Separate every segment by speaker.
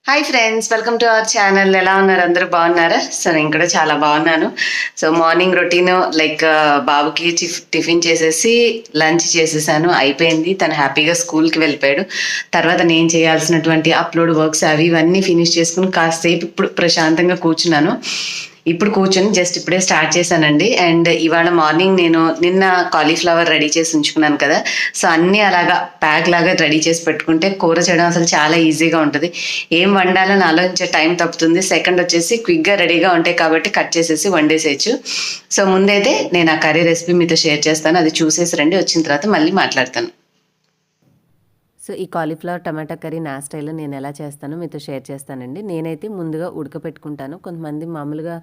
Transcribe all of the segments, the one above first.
Speaker 1: Hi friends, welcome to our channel. ఎలా ఉన్నారు? అందరూ బాగున్నారా? సో నేను కూడా చాలా బాగున్నాను. సో మార్నింగ్ రొటీన్ బాబుకి టిఫిన్ చేసేసి లంచ్ చేసేసాను, అయిపోయింది. తను హ్యాపీగా స్కూల్కి వెళ్ళిపోయాడు. తర్వాత నేను చేయాల్సినటువంటి అప్లోడ్ వర్క్స్ అవి ఇవన్నీ ఫినిష్ చేసుకుని కాసేపు ఇప్పుడు ప్రశాంతంగా కూర్చున్నాను. ఇప్పుడు కూర్చొని జస్ట్ ఇప్పుడే స్టార్ట్ చేశానండి. అండ్ ఇవాళ మార్నింగ్ నేను నిన్న కాలీఫ్లవర్ రెడీ చేసి ఉంచుకున్నాను కదా, సో అన్నీ అలాగా ప్యాక్ లాగా రెడీ చేసి పెట్టుకుంటే కూర చేయడం అసలు చాలా ఈజీగా ఉంటుంది. ఏం వండాలని ఆలోచించే టైం తప్పుతుంది. సెకండ్ వచ్చేసి క్విక్గా రెడీగా ఉంటాయి కాబట్టి కట్ చేసేసి వండేసేయచ్చు. సో ముందైతే నేను ఆ కర్రీ రెసిపీ మీతో షేర్ చేస్తాను, అది చూసేసి రండి. వచ్చిన తర్వాత మళ్ళీ మాట్లాడతాను. సో ఈ కాలీఫ్లవర్ టమాటా కర్రీ నా స్టైల్లో నేను ఎలా చేస్తానో మీతో షేర్ చేస్తానండి. నేనైతే ముందుగా ఉడకపెట్టుకుంటాను. కొంతమంది మామూలుగా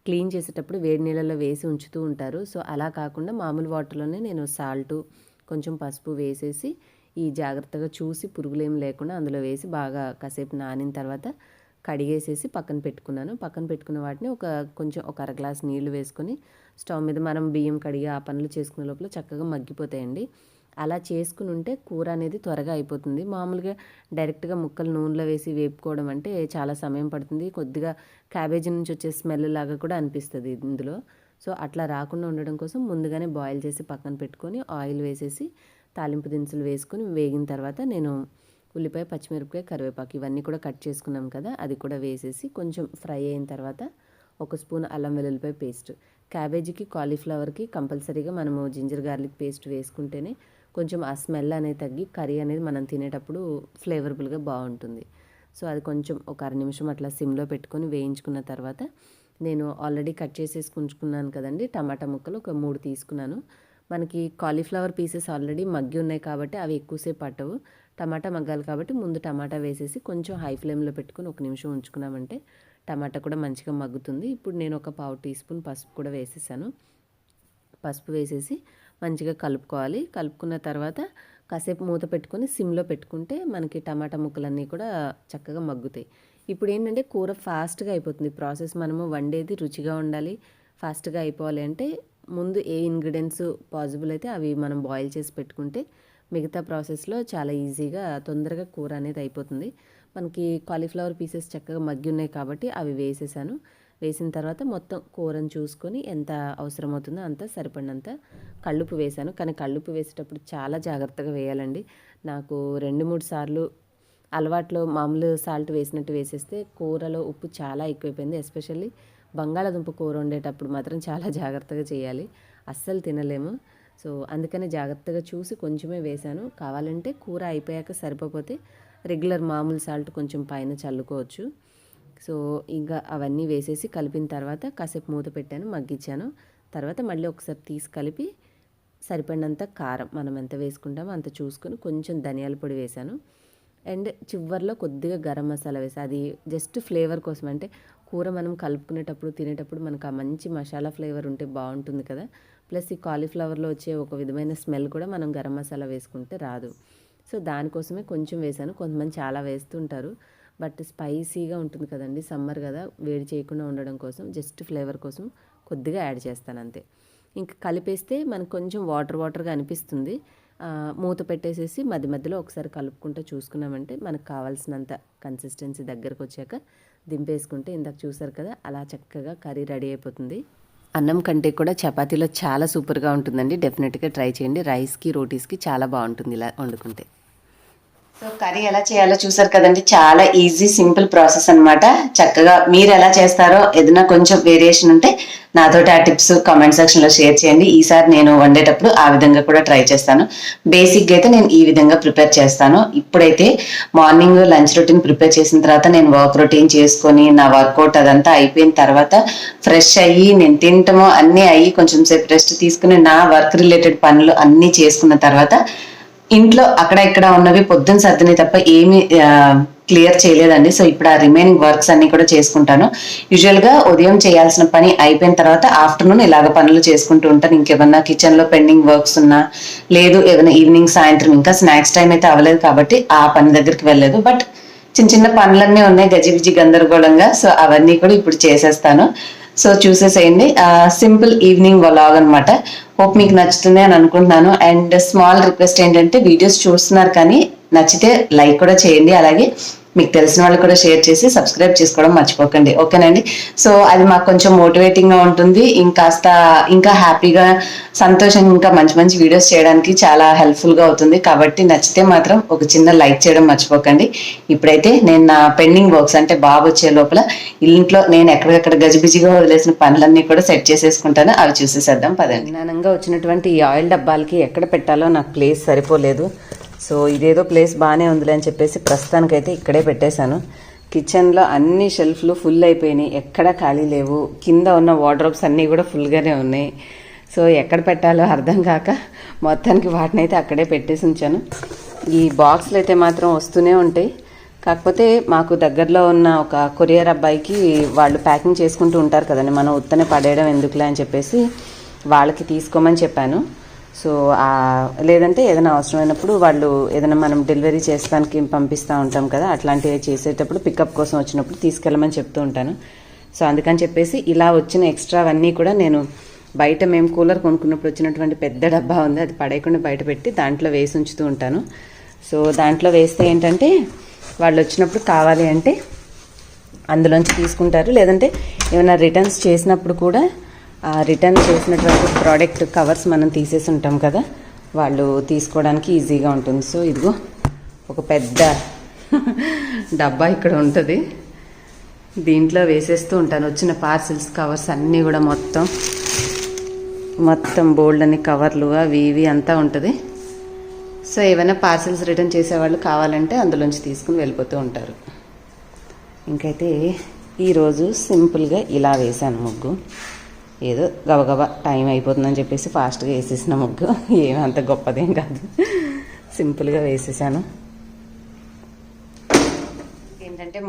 Speaker 1: క్లీన్ చేసేటప్పుడు వేడి నీళ్ళలో వేసి ఉంచుతూ ఉంటారు. సో అలా కాకుండా మామూలు వాటర్లోనే నేను సాల్టు కొంచెం పసుపు వేసేసి ఈ జాగ్రత్తగా చూసి పురుగులేం లేకుండా అందులో వేసి బాగా కాసేపు నానిన తర్వాత కడిగేసేసి పక్కన పెట్టుకున్నాను. పక్కన పెట్టుకున్న వాటిని కొంచెం ఒక అర గ్లాస్ నీళ్లు వేసుకొని స్టవ్ మీద మనం బియ్యం కడిగి ఆ పనులు చేసుకునే లోపల చక్కగా మగ్గిపోతాయండి. అలా చేసుకుని ఉంటే కూర అనేది త్వరగా అయిపోతుంది. మామూలుగా డైరెక్ట్గా ముక్కలు నూనెలో వేసి వేపుకోవడం అంటే చాలా సమయం పడుతుంది. కొద్దిగా క్యాబేజీ నుంచి వచ్చే స్మెల్ లాగా కూడా అనిపిస్తుంది ఇందులో. సో అట్లా రాకుండా ఉండడం కోసం ముందుగానే బాయిల్ చేసి పక్కన పెట్టుకొని ఆయిల్ వేసేసి తాలింపు దినుసులు వేసుకొని వేగిన తర్వాత నేను ఉల్లిపాయ, పచ్చిమిరపకాయ, కరివేపాకు ఇవన్నీ కూడా కట్ చేసుకున్నాం కదా, అది కూడా వేసేసి కొంచెం ఫ్రై అయిన తర్వాత 1 స్పూన్ అల్లం వెల్లుల్లిపాయ పేస్ట్. క్యాబేజీకి కాలీఫ్లవర్కి కంపల్సరీగా మనము జింజర్ గార్లిక్ పేస్ట్ వేసుకుంటేనే కొంచెం ఆ స్మెల్ అనేది తగ్గి కర్రీ అనేది మనం తినేటప్పుడు ఫ్లేవరబుల్గా బాగుంటుంది. సో అది కొంచెం ఒక అర నిమిషం అట్లా సిమ్లో పెట్టుకొని వేయించుకున్న తర్వాత నేను ఆల్రెడీ కట్ చేసేసి ఉంచుకున్నాను కదండి టమాటా ముక్కలు ఒక 3 తీసుకున్నాను. మనకి కాలీఫ్లవర్ పీసెస్ ఆల్రెడీ మగ్గి ఉన్నాయి కాబట్టి అవి ఎక్కువసేపు పట్టవు. టమాటా మగ్గాలి కాబట్టి ముందు టమాటా వేసేసి కొంచెం హై ఫ్లేమ్లో పెట్టుకొని 1 నిమిషం ఉంచుకున్నామంటే టమాటా కూడా మంచిగా మగ్గుతుంది. ఇప్పుడు నేను ఒక పావు టీ స్పూన్ పసుపు కూడా వేసేసాను. పసుపు వేసేసి మంచిగా కలుపుకోవాలి. కలుపుకున్న తర్వాత కాసేపు మూత పెట్టుకొని సిమ్లో పెట్టుకుంటే మనకి టమాటా ముక్కలన్నీ కూడా చక్కగా మగ్గుతాయి. ఇప్పుడు ఏంటంటే కూర ఫాస్ట్గా అయిపోతుంది. ప్రాసెస్ మనము వండేది రుచిగా ఉండాలి, ఫాస్ట్గా అయిపోవాలి అంటే ముందు ఏ ఇంగ్రీడియంట్స్ పాసిబుల్ అయితే అవి మనం బాయిల్ చేసి పెట్టుకుంటే మిగతా ప్రాసెస్లో చాలా ఈజీగా తొందరగా కూర అనేది అయిపోతుంది. మనకి కాలీఫ్లవర్ పీసెస్ చక్కగా మగ్గి ఉన్నాయి కాబట్టి అవి వేసేసాను. వేసిన తర్వాత మొత్తం కూరను చూసుకొని ఎంత అవసరమవుతుందో అంత సరిపడినంత కల్లుప్పు వేశాను. కానీ కల్లుప్పు వేసేటప్పుడు చాలా జాగ్రత్తగా వేయాలండి. నాకు 2-3 సార్లు అలవాట్లో మామూలు సాల్ట్ వేసినట్టు వేసేస్తే కూరలో ఉప్పు చాలా ఎక్కువైపోయింది. ఎస్పెషల్లీ బంగాళాదుంప కూర వండేటప్పుడు మాత్రం చాలా జాగ్రత్తగా చేయాలి, అస్సలు తినలేము. సో అందుకని జాగ్రత్తగా చూసి కొంచెమే వేశాను. కావాలంటే కూర అయిపోయాక సరిపోతే రెగ్యులర్ మామూలు సాల్ట్ కొంచెం పైన చల్లుకోవచ్చు. సో ఇంకా అవన్నీ వేసేసి కలిపిన తర్వాత కాసేపు మూత పెట్టాను, మగ్గించాను. తర్వాత మళ్ళీ ఒకసారి తీసి కలిపి సరిపడినంత కారం మనం ఎంత వేసుకుంటామో అంత చూసుకొని కొంచెం ధనియాల పొడి వేశాను. అండ్ చివర్లో కొద్దిగా గరం మసాలా వేసాను. అది జస్ట్ ఫ్లేవర్ కోసం, అంటే కూర మనం కలుపుకునేటప్పుడు తినేటప్పుడు మనకు ఆ మంచి మసాలా ఫ్లేవర్ ఉంటే బాగుంటుంది కదా. ప్లస్ ఈ కాలీఫ్లవర్లో వచ్చే ఒక విధమైన స్మెల్ కూడా మనం గరం మసాలా వేసుకుంటే రాదు. సో దానికోసమే కొంచెం వేశాను. కొంతమంది చాలా వేస్తుంటారు, బట్ స్పైసీగా ఉంటుంది కదండి, సమ్మర్ కదా, వేడి చేయకుండా ఉండడం కోసం జస్ట్ ఫ్లేవర్ కోసం కొద్దిగా యాడ్ చేస్తాను అంతే. ఇంకా కలిపేస్తే మనకు కొంచెం వాటర్గా అనిపిస్తుంది. మూత పెట్టేసేసి మధ్య మధ్యలో ఒకసారి కలుపుకుంటూ చూసుకున్నామంటే మనకు కావాల్సినంత కన్సిస్టెన్సీ దగ్గరకు వచ్చాక దింపేసుకుంటే ఇందాక చూసారు కదా, అలా చక్కగా కర్రీ రెడీ అయిపోతుంది. అన్నం కంటే కూడా చపాతీలో చాలా సూపర్గా ఉంటుందండి. డెఫినెట్గా ట్రై చేయండి. రైస్కి, రోటీస్కి చాలా బాగుంటుంది ఇలా వండుకుంటే. సో కర్రీ ఎలా చేయాలో చూసారు కదండి, చాలా ఈజీ సింపుల్ ప్రాసెస్ అనమాట. చక్కగా మీరు ఎలా చేస్తారో ఏదైనా కొంచెం వేరియేషన్ ఉంటే నాతోటి ఆ టిప్స్ కామెంట్ సెక్షన్లో షేర్ చేయండి. ఈసారి నేను వండేటప్పుడు ఆ విధంగా కూడా ట్రై చేస్తాను. బేసిక్గా అయితే నేను ఈ విధంగా ప్రిపేర్ చేస్తాను. ఇప్పుడైతే మార్నింగ్ లంచ్ రొటీన్ ప్రిపేర్ చేసిన తర్వాత నేను వర్క్ రొటీన్ చేసుకొని నా వర్కౌట్ అదంతా అయిపోయిన తర్వాత ఫ్రెష్ అయ్యి నేను తినటము అన్నీ అయ్యి కొంచెం సేపు రెస్ట్ తీసుకుని నా వర్క్ రిలేటెడ్ పనులు అన్నీ చేసుకున్న తర్వాత ఇంట్లో అక్కడ ఇక్కడ ఉన్నవి పొద్దున్న సర్దిని తప్ప ఏమి క్లియర్ చేయలేదండి. సో ఇప్పుడు ఆ రిమైనింగ్ వర్క్స్ అన్ని కూడా చేసుకుంటాను. యూజువల్గా ఉదయం చేయాల్సిన పని అయిపోయిన తర్వాత ఆఫ్టర్నూన్ ఇలాగ పనులు చేసుకుంటూ ఉంటాను. ఇంకేమన్నా కిచెన్లో పెండింగ్ వర్క్స్ ఉన్నా, లేదు ఏదైనా ఈవినింగ్ సాయంత్రం ఇంకా స్నాక్స్ టైం అయితే అవ్వలేదు కాబట్టి ఆ పని దగ్గరికి వెళ్ళలేదు. బట్ చిన్న పనులన్నీ ఉన్నాయి గజిబిజి గందరగోళంగా. సో అవన్నీ కూడా ఇప్పుడు చేసేస్తాను. సో చూసేసేయండి, సింపుల్ ఈవినింగ్ వ్లాగ్ అనమాట. హోప్ మీకు నచ్చుతుంది అని అనుకుంటున్నాను. అండ్ స్మాల్ రిక్వెస్ట్ ఏంటంటే వీడియోస్ చూస్తున్నారు కానీ నచ్చితే లైక్ కూడా చేయండి, అలాగే మీకు తెలిసిన వాళ్ళు కూడా షేర్ చేసి సబ్స్క్రైబ్ చేసుకోవడం మర్చిపోకండి, ఓకేనండి. సో అది మాకు కొంచెం మోటివేటింగ్గా ఉంటుంది, ఇంకా హ్యాపీగా సంతోషంగా ఇంకా మంచి మంచి వీడియోస్ చేయడానికి చాలా హెల్ప్ఫుల్గా అవుతుంది. కాబట్టి నచ్చితే మాత్రం ఒక చిన్న లైక్ చేయడం మర్చిపోకండి. ఇప్పుడైతే నేను నా పెండింగ్ వర్క్స్ అంటే బాబు వచ్చే లోపల ఇంట్లో నేను ఎక్కడెక్కడ గజిబిజిగా వదిలేసిన పనులన్నీ కూడా సెట్ చేసేసుకుంటాను. అవి చూసేసేద్దాం పదండి. జ్ఞానంగా వచ్చినటువంటి ఈ ఆయిల్ డబ్బాలకి ఎక్కడ పెట్టాలో నాకు ప్లేస్ సరిపోలేదు. సో ఇదేదో ప్లేస్ బాగానే ఉందిలే అని చెప్పేసి ప్రస్తుతానికైతే ఇక్కడే పెట్టేశాను. కిచెన్లో అన్ని షెల్ఫ్లు ఫుల్ అయిపోయినాయి, ఎక్కడా ఖాళీ లేవు. కింద ఉన్న వార్డ్రోబ్స్ అన్నీ కూడా ఫుల్గానే ఉన్నాయి. సో ఎక్కడ పెట్టాలో అర్థం కాక మొత్తానికి వాటిని అయితే అక్కడే పెట్టేసి ఉంచాను. ఈ బాక్స్లు అయితే మాత్రం వస్తూనే ఉంటాయి. కాకపోతే మాకు దగ్గరలో ఉన్న ఒక కొరియర్ అబ్బాయికి వాళ్ళు ప్యాకింగ్ చేసుకుంటూ ఉంటారు కదండి, మనం ఉత్తనే పడేయడం ఎందుకులే అని చెప్పేసి వాళ్ళకి తీసుకోమని చెప్పాను. సో లేదంటే ఏదైనా అవసరమైనప్పుడు వాళ్ళు ఏదైనా మనం డెలివరీ చేసడానికి పంపిస్తూ ఉంటాం కదా, అట్లాంటివి చేసేటప్పుడు పికప్ కోసం వచ్చినప్పుడు తీసుకెళ్ళమని చెప్తూ ఉంటాను. సో అందుకని చెప్పేసి ఇలా వచ్చిన ఎక్స్ట్రావన్నీ కూడా నేను బయట మేము కూలర్ కొనుక్కున్నప్పుడు వచ్చినటువంటి పెద్ద డబ్బా ఉంది, అది పడేయకుండా బయట పెట్టి దాంట్లో వేసి ఉంచుతూ ఉంటాను. సో దాంట్లో వేస్తే ఏంటంటే వాళ్ళు వచ్చినప్పుడు కావాలి అంటే అందులోంచి తీసుకుంటారు. లేదంటే ఏమైనా రిటర్న్స్ చేసినప్పుడు కూడా రిటర్న్ చేసినటువంటి ప్రోడక్ట్ కవర్స్ మనం తీసేసి ఉంటాం కదా, వాళ్ళు తీసుకోవడానికి ఈజీగా ఉంటుంది. సో ఇదిగో ఒక పెద్ద డబ్బా ఇక్కడ ఉంటుంది, దీంట్లో వేసేస్తూ ఉంటాను వచ్చిన పార్సిల్స్ కవర్స్ అన్నీ కూడా మొత్తం బోల్డ్ అని కవర్లు అవి ఇవి అంతా ఉంటుంది. సో ఏమైనా పార్సిల్స్ రిటర్న్ చేసేవాళ్ళు కావాలంటే అందులోంచి తీసుకుని వెళ్ళిపోతూ ఉంటారు. ఇంకైతే ఈరోజు సింపుల్గా ఇలా వేసాను ముగ్గు. ఏదో గబగబా టైం అయిపోతుందని చెప్పేసి ఫాస్ట్గా వేసేసిన ముగ్గు, ఏమంత గొప్పదేం కాదు, సింపుల్గా వేసేసాను. ఏంటంటే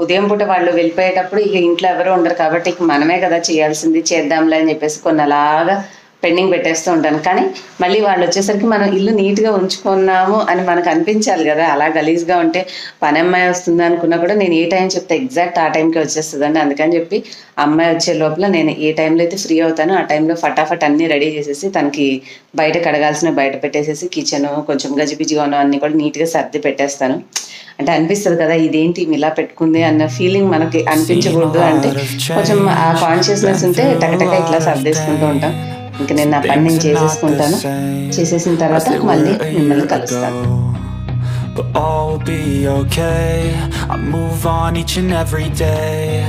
Speaker 1: ఉదయం పూట వాళ్ళు వెళ్ళిపోయేటప్పుడు ఇక ఇంట్లో ఎవరు ఉండరు కాబట్టి ఇక మనమే కదా చేయాల్సింది, చేద్దాంలే అని చెప్పేసి కొన్ని అలాగా పెండింగ్ పెట్టేస్తూ ఉంటాను. కానీ మళ్ళీ వాళ్ళు వచ్చేసరికి మనం ఇల్లు నీట్గా ఉంచుకున్నాము అని మనకు అనిపించాలి కదా. అలా గలీజ్గా ఉంటే పని అమ్మాయి వస్తుంది అనుకున్నా కూడా నేను ఏ టైం చెప్తే ఎగ్జాక్ట్ ఆ టైంకి వచ్చేస్తుందండి. అందుకని చెప్పి అమ్మాయి వచ్చే లోపల నేను ఏ టైంలో అయితే ఫ్రీ అవుతానో ఆ టైంలో ఫటాఫట్ అన్నీ రెడీ చేసేసి తనకి బయట కడగాల్సిన బయట పెట్టేసేసి కిచెన్ కొంచెం గజిబిజిగా ఉన్న అన్నీ కూడా నీట్గా సర్ది పెట్టేస్తాను. అంటే అనిపిస్తుంది కదా ఇదేంటి ఇలా పెట్టుకుంది అన్న ఫీలింగ్ మనకి అనిపించకూడదు అంటే కొంచెం ఆ కాన్షియస్నెస్ ఉంటే టకటక ఇట్లా సర్దేసుకుంటూ ఉంటాం. ఇంకా నేను నా పని నేను చేసేసుకుంటాను, చేసేసిన తర్వాత మళ్ళీ మిమ్మల్ని కలుస్తాను. But all will be okay. I move on each and every day.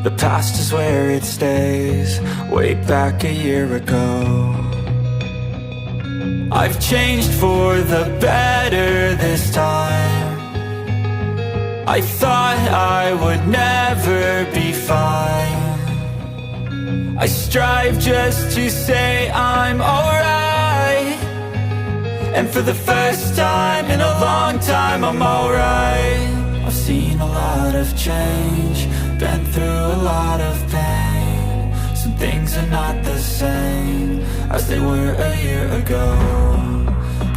Speaker 1: The past is where it stays. Way back a year ago, I've changed for the better this time. I thought I would never be fine. I strive just to say I'm alright, and for the first time in a long time I'm alright. I've seen a lot of change, been through a lot of pain. Some things are not the same as they were a year ago,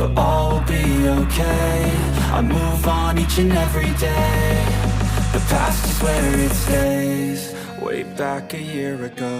Speaker 1: but all will be okay. I move on each and every day. The past is where it stays. Way back a year ago.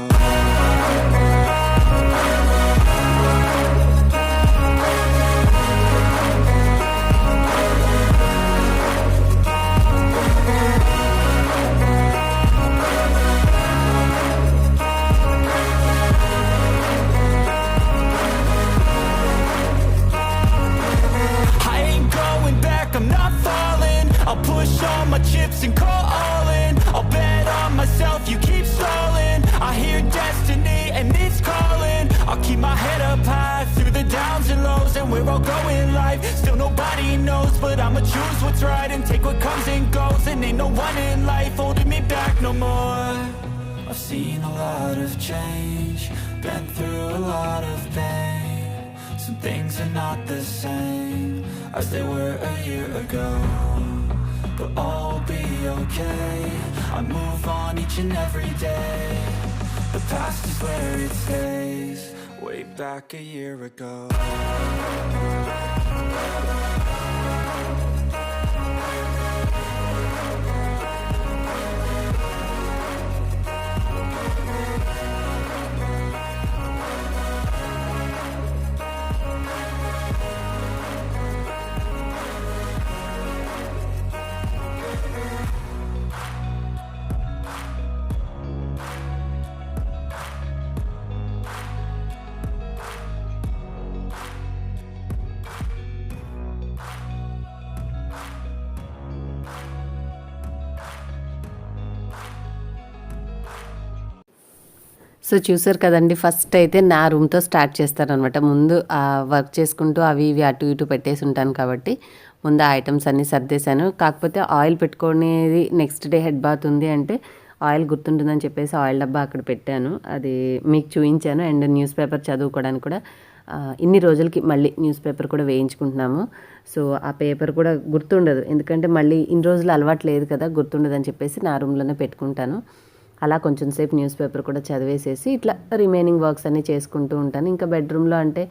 Speaker 1: I ain't going back, I'm not falling. I'll push all my chips and call all in. I'll bet on myself, you keep stalling. I hear destiny and it's calling. I'll keep my head up high through the downs and lows, and where I'll go in life still nobody knows, but I'ma choose what's right and take what comes and goes. And ain't no one in life holding me back no more. I've seen a lot of change, been through a lot of pain. Some things are not the same as they were a year ago, but all will be okay. I move on each and every day. The past is where it stays. Way back a year ago. So చూసారు కదండి, first అయితే నా రూమ్తో start చేస్తారనమాట. ముందు work చేసుకుంటూ అవి ఇవి అటు ఇటు పెట్టేసి ఉంటాను కాబట్టి ముందు ఆ ఐటమ్స్ అన్నీ సర్దేశాను. కాకపోతే ఆయిల్ పెట్టుకునేది నెక్స్ట్ డే హెడ్ బాత్ ఉంది అంటే ఆయిల్ గుర్తుంటుందని చెప్పేసి ఆయిల్ డబ్బా అక్కడ పెట్టాను. అది మీకు చూపించాను. అండ్ న్యూస్ పేపర్ చదువుకోవడానికి కూడా ఇన్ని రోజులకి మళ్ళీ న్యూస్ పేపర్ కూడా వేయించుకుంటున్నాము. సో ఆ పేపర్ కూడా గుర్తుండదు, ఎందుకంటే మళ్ళీ ఇన్ని రోజులు అలవాటు లేదు కదా, గుర్తుండదని చెప్పేసి నా రూమ్లోనే పెట్టుకుంటాను. అలా కొంచెం సేపు న్యూస్ పేపర్ కూడా చదివేసేసి ఇట్లా రిమైనింగ్ వర్క్స్ అన్నీ చేసుకుంటూ ఉంటాను. ఇంకా బెడ్రూమ్లో అంటే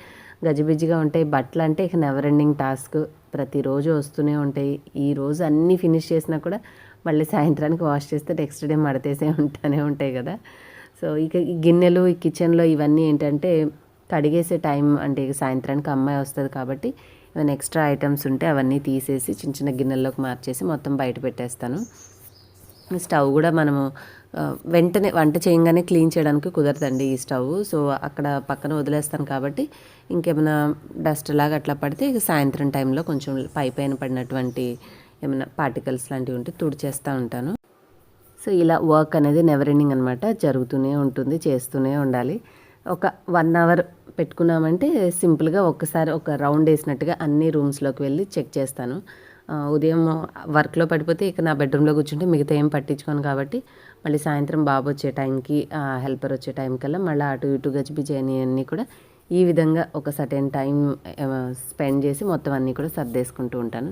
Speaker 1: గజిబిజిగా ఉంటాయి. బట్టలు అంటే ఇక నెవర్ ఎండింగ్ టాస్క్, ప్రతిరోజు వస్తూనే ఉంటాయి. ఈ రోజు అన్నీ ఫినిష్ చేసినా కూడా మళ్ళీ సాయంత్రానికి వాష్ చేస్తే నెక్స్ట్ డే మడతేసే ఉంటాయి కదా. సో ఇక ఈ గిన్నెలు, ఈ కిచెన్లో ఇవన్నీ ఏంటంటే కడిగేసే టైం అంటే ఇక సాయంత్రానికి అమ్మాయి వస్తుంది కాబట్టి ఏమైనా ఎక్స్ట్రా ఐటమ్స్ ఉంటే అవన్నీ తీసేసి చిన్న చిన్న గిన్నెల్లోకి మార్చేసి మొత్తం బయట పెట్టేస్తాను. స్టవ్ కూడా మనము వెంటనే వంట చేయగానే క్లీన్ చేయడానికి కుదరదండి ఈ స్టవ్. సో అక్కడ పక్కన వదిలేస్తాను కాబట్టి ఇంకేమైనా డస్ట్ లాగా అట్లా పడితే ఇక సాయంత్రం టైంలో కొంచెం పైన పడినటువంటి ఏమైనా పార్టికల్స్ లాంటివి ఉంటే తుడిచేస్తూ ఉంటాను. సో ఇలా వర్క్ అనేది నెవర్ ఎండింగ్ అనమాట, జరుగుతూనే ఉంటుంది, చేస్తూనే ఉండాలి. ఒక 1 అవర్ పెట్టుకున్నామంటే సింపుల్గా ఒక్కసారి ఒక రౌండ్ వేసినట్టుగా అన్ని రూమ్స్లోకి వెళ్ళి చెక్ చేస్తాను. ఉదయం వర్క్లో పడిపోతే ఇక నా బెడ్రూమ్లో కూర్చుంటే మిగతా ఏం పట్టించుకోను కాబట్టి మళ్ళీ సాయంత్రం బాబు వచ్చే టైంకి హెల్పర్ వచ్చే టైం కల్లా మళ్ళీ అటు ఇటు గజిబిజి అన్నీ కూడా ఈ విధంగా ఒక సర్టెన్ టైం స్పెండ్ చేసి మొత్తం అన్నీ కూడా సర్దేసుకుంటూ ఉంటాను.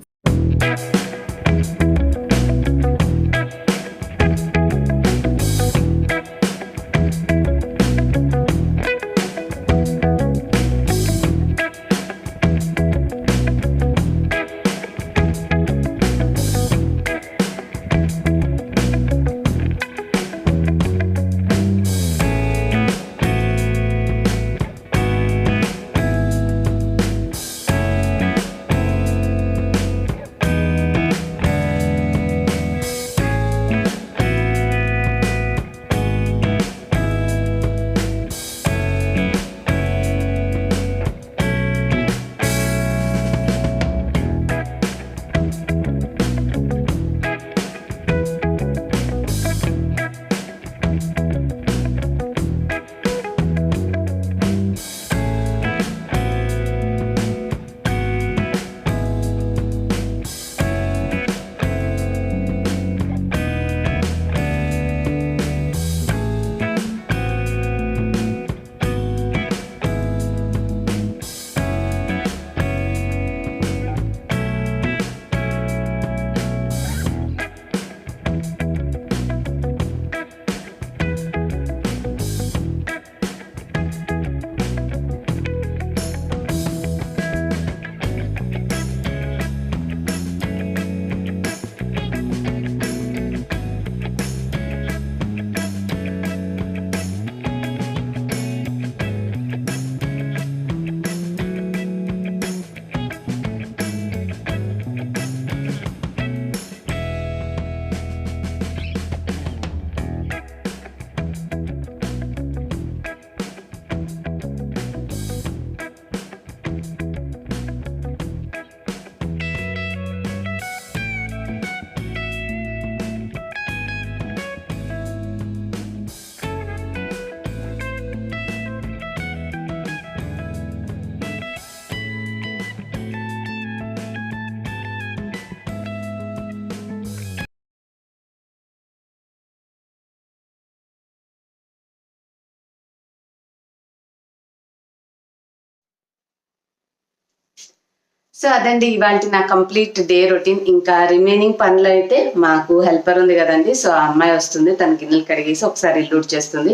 Speaker 1: సో అదండి ఇవాళ నా కంప్లీట్ డే రొటీన్. ఇంకా రిమైనింగ్ పనులు అయితే మాకు హెల్పర్ ఉంది కదండి, సో ఆ అమ్మాయి వస్తుంది, తన గిన్నెలు కడిగేసి ఒకసారి ఇల్లు చేస్తుంది.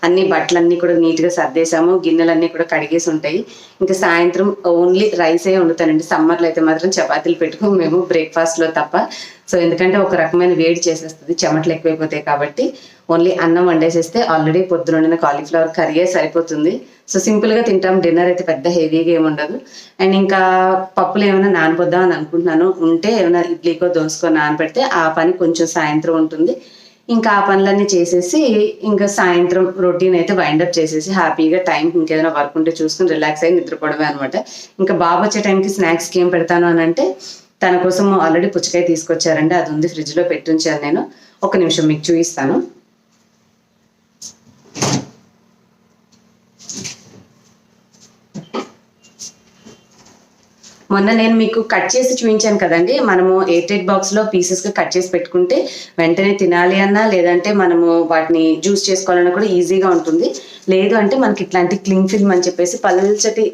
Speaker 1: అన్ని బట్టలన్నీ కూడా నీట్గా సర్దేశాము, గిన్నెలన్నీ కూడా కడిగేసి ఉంటాయి. ఇంకా సాయంత్రం ఓన్లీ రైసే వండుతానండి. సమ్మర్లో అయితే మాత్రం చపాతీలు పెట్టుకోము మేము బ్రేక్ఫాస్ట్లో తప్ప. సో ఎందుకంటే ఒక రకమైన వేడి చేసేస్తుంది, చెమటలు ఎక్కువైపోతాయి కాబట్టి ఓన్లీ అన్నం వండేసేస్తే ఆల్రెడీ పొద్దున వండిన కాలీఫ్లవర్ కర్రీయే సరిపోతుంది. సో సింపుల్గా తింటాం, డిన్నర్ అయితే పెద్ద హెవీగా ఏముండదు. అండ్ ఇంకా పప్పులు ఏమైనా నానబొద్దాం అని అనుకుంటున్నాను, ఉంటే ఏమైనా ఇడ్లీకో దోసకో నానబెడితే ఆ పని కొంచెం సాయంత్రం ఉంటుంది. ఇంకా ఆ పనులన్నీ చేసేసి ఇంకా సాయంత్రం రొటీన్ అయితే వైండప్ చేసేసి హ్యాపీగా టైంకి ఇంకేదైనా వర్క్ ఉంటే చూసుకుని రిలాక్స్ అయ్యి నిద్రపోవడమే అనమాట. ఇంకా బాబు వచ్చే టైంకి స్నాక్స్కి ఏం పెడతాను అని అంటే తన కోసం ఆల్రెడీ పుచ్చకాయ తీసుకొచ్చారండి, అది ఉంది ఫ్రిడ్జ్లో పెట్టుంచాను నేను. ఒక నిమిషం మీకు చూపిస్తాను. మొన్న నేను మీకు కట్ చేసి చూపించాను కదండి, మనము ఎయిర్ టైట్ బాక్స్లో పీసెస్గా కట్ చేసి పెట్టుకుంటే వెంటనే తినాలి అన్నా లేదంటే మనము వాటిని జ్యూస్ చేసుకోవాలన్నా కూడా ఈజీగా ఉంటుంది. లేదు అంటే మనకి ఇట్లాంటి క్లింగ్ ఫిల్మ్ అని చెప్పేసి పల్చటి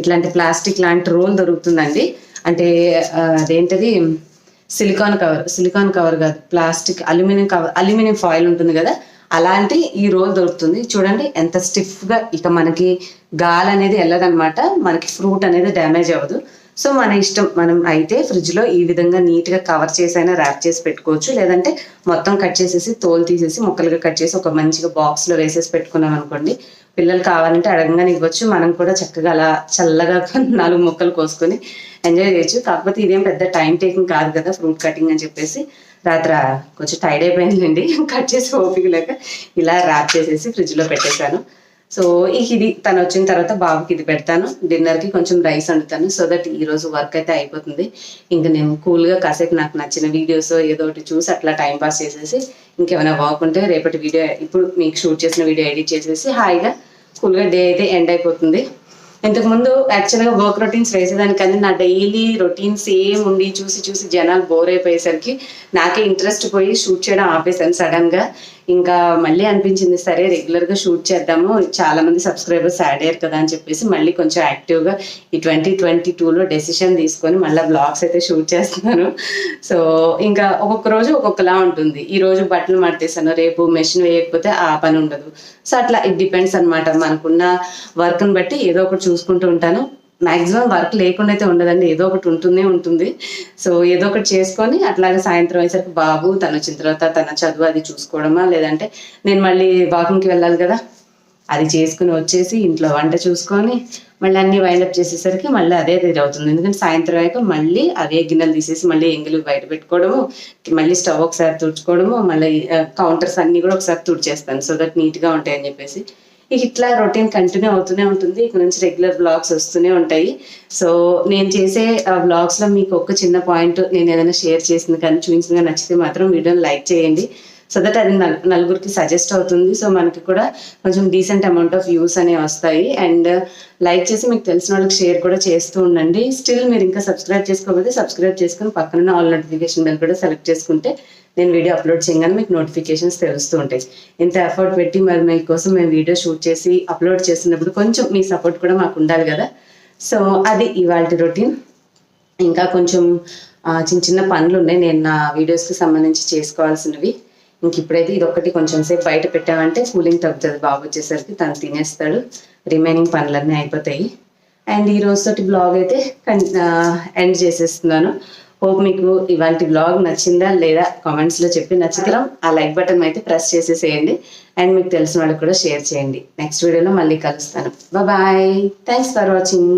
Speaker 1: ఇట్లాంటి ప్లాస్టిక్ లాంటి రోల్ దొరుకుతుందండి. అంటే అదేంటది సిలికాన్ కవర్ కాదు, ప్లాస్టిక్ అల్యూమినియం ఫాయిల్ ఉంటుంది కదా, అలాంటి ఈ రోల్ దొరుకుతుంది. చూడండి ఎంత స్టిఫ్గా, ఇక మనకి గాలి అనేది వెళ్ళదనమాట, మనకి ఫ్రూట్ అనేది డ్యామేజ్ అవ్వదు. సో మన ఇష్టం, మనం అయితే ఫ్రిడ్జ్లో ఈ విధంగా నీట్గా కవర్ చేసైనా ర్యాప్ చేసి పెట్టుకోవచ్చు, లేదంటే మొత్తం కట్ చేసేసి తోలు తీసేసి ముక్కలుగా కట్ చేసి ఒక మంచిగా బాక్స్లో వేసేసి పెట్టుకున్నాం అనుకోండి, పిల్లలు కావాలంటే అడగంగానే ఇవ్వచ్చు, మనం కూడా చక్కగా అలా చల్లగా 4 ముక్కలు కోసుకొని ఎంజాయ్ చేయొచ్చు. కాకపోతే ఇదేం పెద్ద టైం టేకింగ్ కాదు కదా ఫ్రూట్ కటింగ్ అని చెప్పేసి, రాత్రి కొంచెం టైర్డ్ అయిపోయిందండి కట్ చేసి ఓపిక లేక ఇలా ర్యాప్ చేసేసి ఫ్రిడ్జ్లో పెట్టేశాను. సో ఇది తను వచ్చిన తర్వాత బాబుకి ఇది పెడతాను, డిన్నర్కి కొంచెం రైస్ వండుతాను. సో దట్ ఈరోజు వర్క్ అయితే అయిపోతుంది. ఇంకా నేను కూల్గా కాసేపు నాకు నచ్చిన వీడియోస్ ఏదో ఒకటి చూసి అట్లా టైం పాస్ చేసేసి, ఇంకేమైనా వర్క్ ఉంటే రేపటి వీడియో ఇప్పుడు మీకు షూట్ చేసిన వీడియో ఎడిట్ చేసేసి హాయిగా కూల్గా డే అయితే ఎండ్ అయిపోతుంది. ఇంతకుముందు యాక్చువల్గా వర్క్ రొటీన్స్ వేసేదానికన్నా నా డైలీ రొటీన్ సేమ్ ఉండి చూసి జనాలు బోర్ అయిపోయేసరికి నాకే ఇంట్రెస్ట్ పోయి షూట్ చేయడం ఆపేసాను సడన్గా. ఇంకా మళ్ళీ అనిపించింది సరే రెగ్యులర్గా షూట్ చేద్దాము, చాలా మంది సబ్స్క్రైబర్స్ యాడ్ అయ్యారు కదా అని చెప్పేసి మళ్ళీ కొంచెం యాక్టివ్గా ఈ 2022లో డెసిషన్ తీసుకొని మళ్ళీ బ్లాగ్స్ అయితే షూట్ చేస్తున్నాను. సో ఇంకా ఒక్కొక్క రోజు ఒక్కొక్కలా ఉంటుంది. ఈ రోజు బట్టలు మడతేసాను, రేపు మెషిన్ వేయకపోతే ఆ పని ఉండదు. సో అట్లా ఇట్ డిపెండ్స్ అనమాట, మనకున్న వర్క్ని బట్టి ఏదో ఒకటి చూసుకుంటూ ఉంటాను. మ్యాక్సిమం వర్క్ లేకుండా అయితే ఉండదండి, ఏదో ఒకటి ఉంటుంది. సో ఏదో ఒకటి చేసుకొని అట్లాగే సాయంత్రం అయ్యేసరికి బాబు తను వచ్చిన తర్వాత తన చదువు అది చూసుకోవడమా, లేదంటే నేను మళ్ళీ వాకింగ్కి వెళ్ళాలి కదా, అది చేసుకుని వచ్చేసి ఇంట్లో వంట చూసుకొని మళ్ళీ అన్ని వైండప్ చేసేసరికి మళ్ళీ అదే అవుతుంది. ఎందుకంటే సాయంత్రం అయ్యాక మళ్ళీ అవే గిన్నెలు తీసేసి మళ్ళీ ఎంగిలి బయట పెట్టుకోవడము, మళ్ళీ స్టవ్ ఒకసారి తుడుచుకోవడము, మళ్ళీ కౌంటర్స్ అన్ని కూడా ఒకసారి తుడిచేస్తాను సో దట్ నీట్గా ఉంటాయని చెప్పేసి. ఇట్లా రొటీన్ కంటిన్యూ అవుతూనే ఉంటుంది. ఇక నుంచి రెగ్యులర్ బ్లాగ్స్ వస్తూనే ఉంటాయి. సో నేను చేసే బ్లాగ్స్లో మీకు ఒక చిన్న పాయింట్ నేను ఏదైనా షేర్ చేసింది కానీ చూపించింది నచ్చితే మాత్రం వీడియోని లైక్ చేయండి. సో దట్ అది నలుగురికి సజెస్ట్ అవుతుంది. సో మనకి కూడా కొంచెం డీసెంట్ అమౌంట్ ఆఫ్ వ్యూస్ అనేవి వస్తాయి. అండ్ లైక్ చేసి మీకు తెలిసిన వాళ్ళకి షేర్ కూడా చేస్తూ ఉండండి. స్టిల్ మీరు ఇంకా సబ్స్క్రైబ్ చేసుకోకపోతే సబ్స్క్రైబ్ చేసుకుని పక్కన ఆల్ నోటిఫికేషన్ బెల్ కూడా సెలెక్ట్ చేసుకుంటే నేను వీడియో అప్లోడ్ చేయగానే మీకు నోటిఫికేషన్స్ తెలుస్తూ ఉంటాయి. ఇంత ఎఫర్ట్ పెట్టి మరి మీకోసం మేము వీడియో షూట్ చేసి అప్లోడ్ చేస్తున్నప్పుడు కొంచెం మీ సపోర్ట్ కూడా మాకు ఉండాలి కదా. సో అది ఇవాళ రొటీన్. ఇంకా కొంచెం చిన్న పనులు ఉన్నాయి నేను నా వీడియోస్కి సంబంధించి చేసుకోవాల్సినవి. ఇంక ఇప్పుడైతే ఇది ఒక్కటి కొంచెం సేపు బయట పెట్టామంటే కూలింగ్ తగ్గుతుంది, బాబు వచ్చేసరికి తను తినేస్తాడు, రిమైనింగ్ పనులన్నీ అయిపోతాయి. అండ్ ఈ రోజుతోటి బ్లాగ్ అయితే ఎండ్ చేసేస్తున్నాను. హోప్ మీకు ఇవాళ బ్లాగ్ నచ్చిందా లేదా కామెంట్స్లో చెప్పి, నచ్చితే ఆ లైక్ బటన్ అయితే ప్రెస్ చేసేసేయండి అండ్ మీకు తెలిసిన వాళ్ళకి కూడా షేర్ చేయండి. నెక్స్ట్ వీడియోలో మళ్ళీ కలుస్తాను. Bye, thanks for watching.